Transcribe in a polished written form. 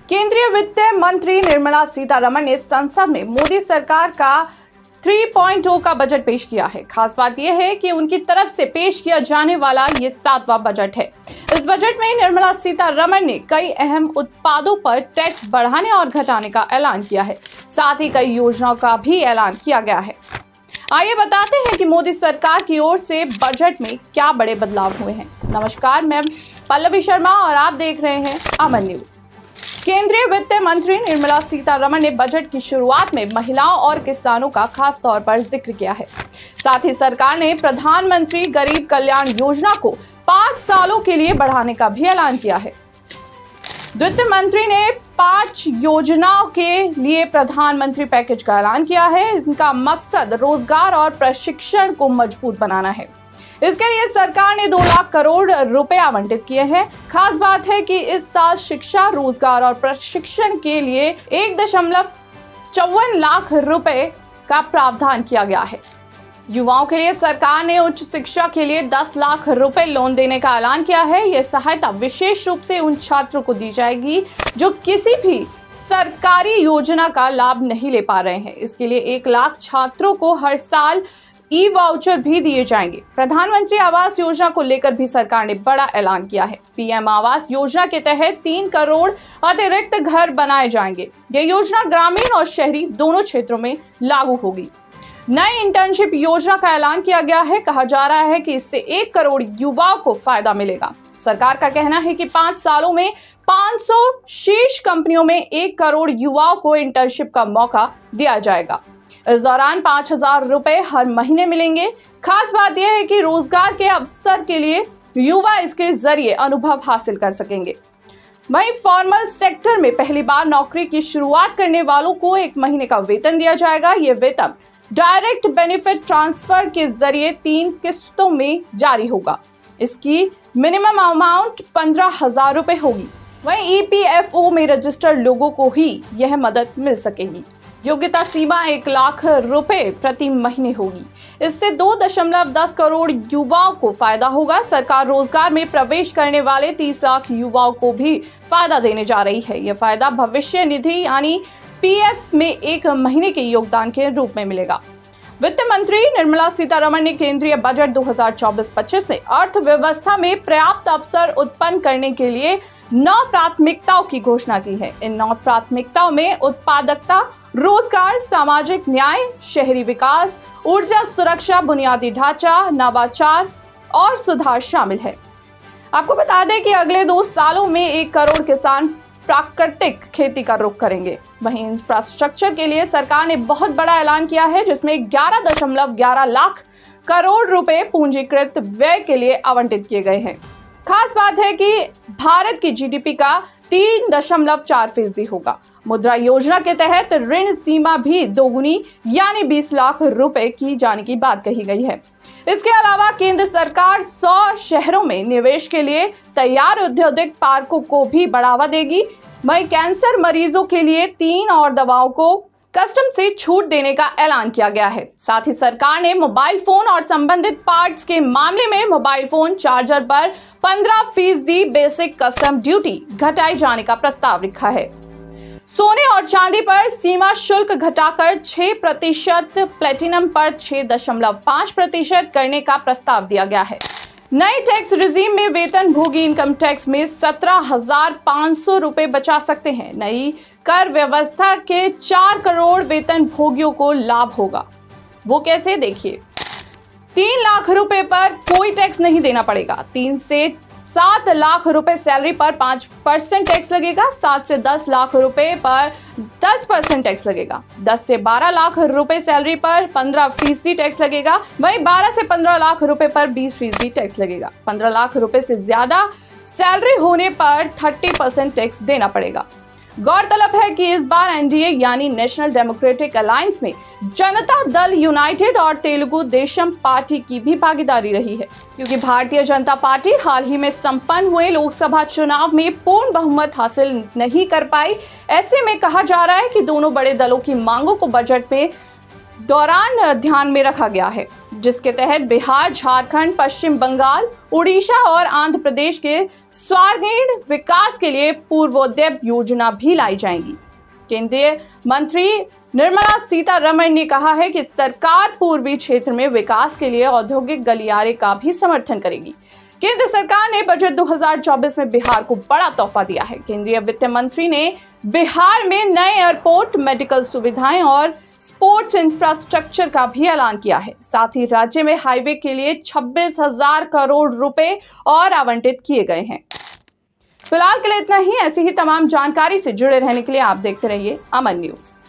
केंद्रीय वित्त मंत्री निर्मला सीतारमण ने संसद में मोदी सरकार का 3.0 का बजट पेश किया है। खास बात यह है कि उनकी तरफ से पेश किया जाने वाला ये 7वां बजट है। इस बजट में निर्मला सीतारमण ने कई अहम उत्पादों पर टैक्स बढ़ाने और घटाने का ऐलान किया है। साथ ही कई योजनाओं का भी ऐलान किया गया है। आइए बताते हैं कि मोदी सरकार की ओर से बजट में क्या बड़े बदलाव हुए हैं। नमस्कार, मैं पल्लवी शर्मा और आप देख रहे हैं अमन न्यूज। केंद्रीय वित्त मंत्री निर्मला सीतारमण ने बजट की शुरुआत में महिलाओं और किसानों का खास तौर पर जिक्र किया है। साथ ही सरकार ने प्रधानमंत्री गरीब कल्याण योजना को 5 सालों के लिए बढ़ाने का भी ऐलान किया है। वित्त मंत्री ने 5 योजनाओं के लिए प्रधानमंत्री पैकेज का ऐलान किया है। इनका मकसद रोजगार और प्रशिक्षण को मजबूत बनाना है। इसके लिए सरकार ने 2 लाख करोड़ रुपए आवंटित किए हैं। खास बात है कि इस साल शिक्षा, रोजगार और प्रशिक्षण के लिए 1.54 लाख रुपए का प्रावधान किया गया है। युवाओं के लिए सरकार ने उच्च शिक्षा के लिए 10 लाख रुपए लोन देने का ऐलान किया है। यह सहायता विशेष रूप से उन छात्रों को दी जाएगी जो किसी भी सरकारी योजना का लाभ नहीं ले पा रहे हैं। इसके लिए 1 लाख छात्रों को हर साल ई-वाउचर भी दिए जाएंगे। प्रधानमंत्री आवास योजना को लेकर भी सरकार ने बड़ा ऐलान किया है। पीएम आवास योजना के तहत 3 करोड़ अतिरिक्त घर बनाए जाएंगे। यह योजना ग्रामीण और शहरी दोनों क्षेत्रों में लागू होगी। नई इंटर्नशिप योजना का ऐलान किया गया है। कहा जा रहा है कि इससे 1 करोड़ युवाओं को फायदा मिलेगा। सरकार का कहना है कि 5 सालों में 500 शीर्ष कंपनियों में 1 करोड़ युवाओं को इंटर्नशिप का मौका दिया जाएगा। इस दौरान 5,000 रुपए हर महीने मिलेंगे। खास बात यह है कि रोजगार के अवसर के लिए युवा इसके जरिए अनुभव हासिल कर सकेंगे। वहीं फॉर्मल सेक्टर में पहली बार नौकरी की शुरुआत करने वालों को 1 महीने का वेतन दिया जाएगा। यह वेतन डायरेक्ट बेनिफिट ट्रांसफर के जरिए 3 किस्तों में जारी होगा। इसकी मिनिमम अमाउंट 15,000 रुपए होगी। वहीं ईपीएफओ में रजिस्टर्ड लोगों को ही यह मदद मिल सकेगी। योग्यता सीमा 1 लाख रुपए प्रति महीने होगी। इससे 2.10 करोड़ युवाओं को फायदा होगा। सरकार रोजगार में प्रवेश करने वाले 30 लाख युवाओं को भी फायदा देने जा रही है। यह फायदा भविष्य निधि यानी पीएफ में 1 महीने के योगदान के रूप में मिलेगा। वित्त मंत्री निर्मला सीतारमण ने केंद्रीय बजट 2024-25 में अर्थव्यवस्था में पर्याप्त अवसर उत्पन्न करने के लिए 9 प्राथमिकताओं की घोषणा की है। इन 9 प्राथमिकताओं में उत्पादकता, रोजगार, सामाजिक न्याय, शहरी विकास, ऊर्जा सुरक्षा, बुनियादी ढांचा, नवाचार और सुधार शामिल है। आपको बता दें कि अगले 2 सालों में 1 करोड़ किसान प्राकृतिक खेती का रुख करेंगे। वहीं इंफ्रास्ट्रक्चर के लिए सरकार ने बहुत बड़ा ऐलान किया है, जिसमें 11.11 लाख करोड़ रुपए पूंजीकृत व्यय के लिए आवंटित किए गए हैं। खास बात है कि भारत की जीडीपी का 3.4% होगा। मुद्रा योजना के तहत ऋण सीमा भी दोगुनी यानी 20 लाख रुपए की जाने की बात कही गई है। इसके अलावा केंद्र सरकार 100 शहरों में निवेश के लिए तैयार औद्योगिक पार्कों को भी बढ़ावा देगी। वहीं कैंसर मरीजों के लिए 3 और दवाओं को कस्टम से छूट देने का ऐलान किया गया है। साथ ही सरकार ने मोबाइल फोन और संबंधित पार्ट्स के मामले में मोबाइल फोन चार्जर पर 15% बेसिक कस्टम ड्यूटी घटाए जाने का प्रस्ताव रखा है। सोने और चांदी पर सीमा शुल्क घटाकर 6%, प्लेटिनम पर 6.5% करने का प्रस्ताव दिया गया है। नए टैक्स रिजीम में वेतन भोगी इनकम टैक्स में 17,500 रुपए बचा सकते हैं। नई कर व्यवस्था के 4 करोड़ वेतन भोगियों को लाभ होगा। वो कैसे, देखिए। 3 लाख रुपए पर कोई टैक्स नहीं देना पड़ेगा। 3 से 7 लाख रुपए सैलरी पर 5% टैक्स लगेगा। 7 से 10 लाख रुपए पर 10% टैक्स लगेगा। 10 से 12 लाख रुपए सैलरी पर 15% टैक्स लगेगा। वहीं 12 से 15 लाख रुपए पर 20% टैक्स लगेगा। 15 लाख रुपए से ज्यादा सैलरी होने पर 30% टैक्स देना पड़ेगा। गौरतलब है कि इस बार एनडीए यानी नेशनल डेमोक्रेटिक अलायंस में जनता दल यूनाइटेड और तेलुगु देशम पार्टी की भी भागीदारी रही है, क्योंकि भारतीय जनता पार्टी हाल ही में संपन्न हुए लोकसभा चुनाव में पूर्ण बहुमत हासिल नहीं कर पाई। ऐसे में कहा जा रहा है कि दोनों बड़े दलों की मांगों को बजट में दौरान ध्यान में रखा गया है, जिसके तहत बिहार, झारखंड, पश्चिम बंगाल, उड़ीसा और आंध्र प्रदेश के सर्वांगीण विकास के लिए पूर्वोदय योजना भी लाई जाएगी। केंद्रीय मंत्री निर्मला सीतारमण ने कहा है कि सरकार पूर्वी क्षेत्र में विकास के लिए औद्योगिक गलियारे का भी समर्थन करेगी। केंद्र सरकार ने बजट 2024 में बिहार को बड़ा तोहफा दिया है। केंद्रीय वित्त मंत्री ने बिहार में नए एयरपोर्ट, मेडिकल सुविधाएं और स्पोर्ट्स इंफ्रास्ट्रक्चर का भी ऐलान किया है। साथ ही राज्य में हाईवे के लिए 26,000 करोड़ रुपए और आवंटित किए गए हैं। फिलहाल के लिए इतना ही। ऐसी ही तमाम जानकारी से जुड़े रहने के लिए आप देखते रहिए अमन न्यूज।